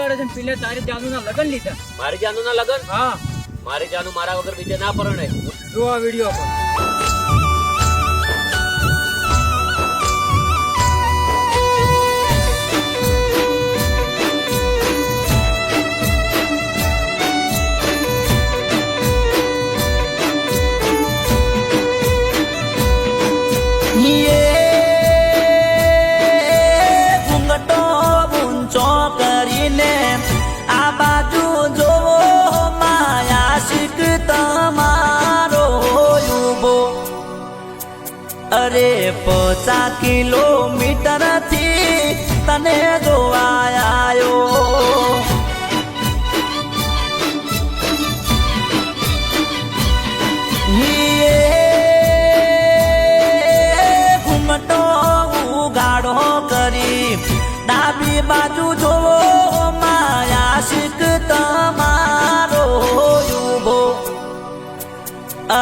બગાડે છે પેલે તારી જાનુ ના લગન લીધા. મારી જાનુ ના લગન? હા, મારી જાનુ મારા વગર બીજે ના પરણે. જો આ વિડિયો પર. અરે 50 કિલોમીટર થી તને જોવા આયો. ઘૂમટો ઉગાડો કરી ડાબી બાજુ જોવો માયા શીખ તમારો ઉભો.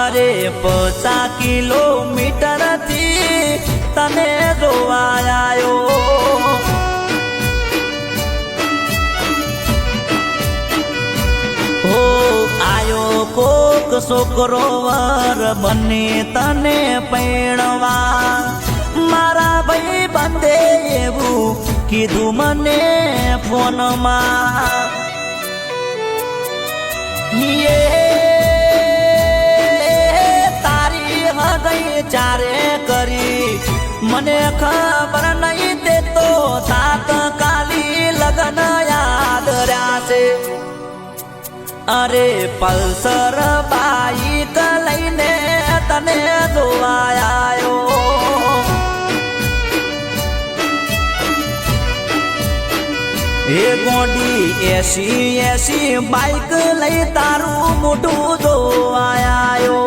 અરે 50 કિલોમીટર થી તને જોવા આયો. હો આયો કોક છોકરો વર બને તને પૈણવા. મારા ભાઈ બંધે એવું કીધું મને ફોનમાં. ગઈ ચારે કરી મને ખબર નહીં દેતો તાત્કાલી લગન યાદ રહ્યા. અરે પલ્સર બાઈક લઈને તને જોવા આયો. હે ગોડી 80 બાઈક લઈ તારું મોઢું જોવા આયો.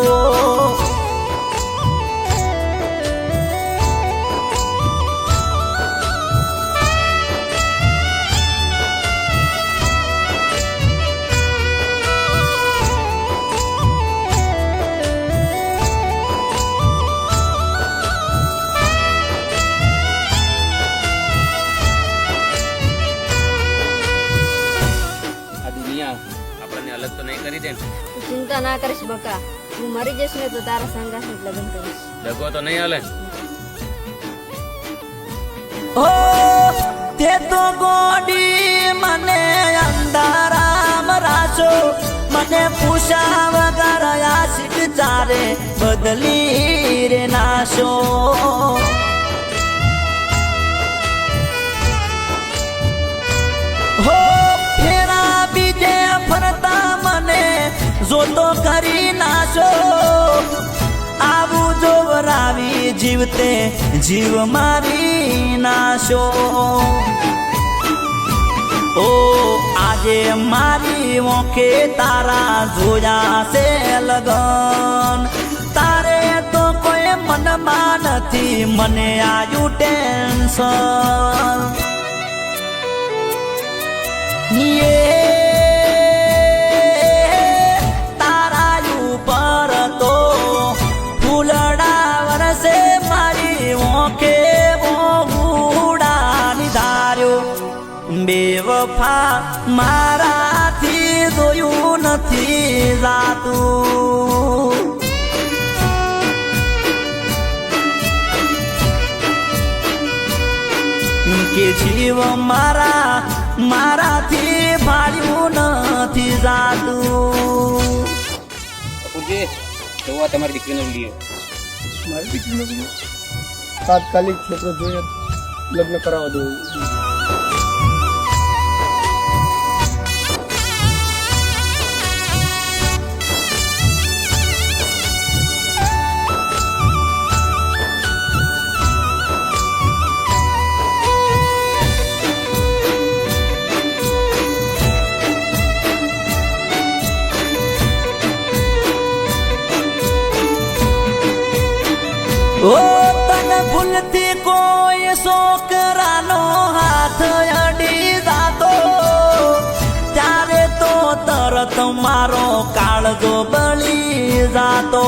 આપણને અલગ તો નહીં કરી દે ને? તું ચિંતા ના કરીશ બકા, હું મરી જઈશ ને તો તારા સંગાથ લગ્ન કરીશ. દગો તો નહીં હાલે? ઓ તે તો ગોડી મને અંધારામ રાશો. મને પૂછા વગર આશિક ચારે બદલી રે નાશો. હો ફેરા બીજે ફરતા મને જોતો કરી નાશો. આવું જોવરાવી જીવતે જીવ મારી નાશો. ઓ આજે મારી ઓંખે તારા જોયા છે લગન. તારે તો કોઈ મનમાં નથી, મને આયું ટેન્શન. તારા ઉપર તો ફૂલડા વરસે મારી ઓંખે ઉડાની ધાર્યો. બેવફા મારાથી જોયું નથી જાતું. કે જીવ મારાથી ભાડ્યું નથી જાતું. જોવા તમારી દીકરીનો વિડીયો. મારી દીકરીનો વિડિયો તાત્કાલિક છોકરો જોઈએ લગ્ન કરાવવા દો. ઓ તન ભૂલથી કોઈ છોકરાનો હાથ અડી જાતો. ત્યારે તો તરત મારો કાળજો બળી જાતો.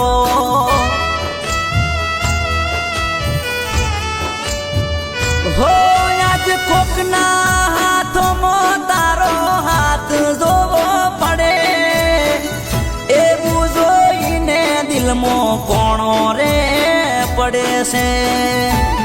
હો આજ કોકના હાથમાં તારો કોણો રે પડે છે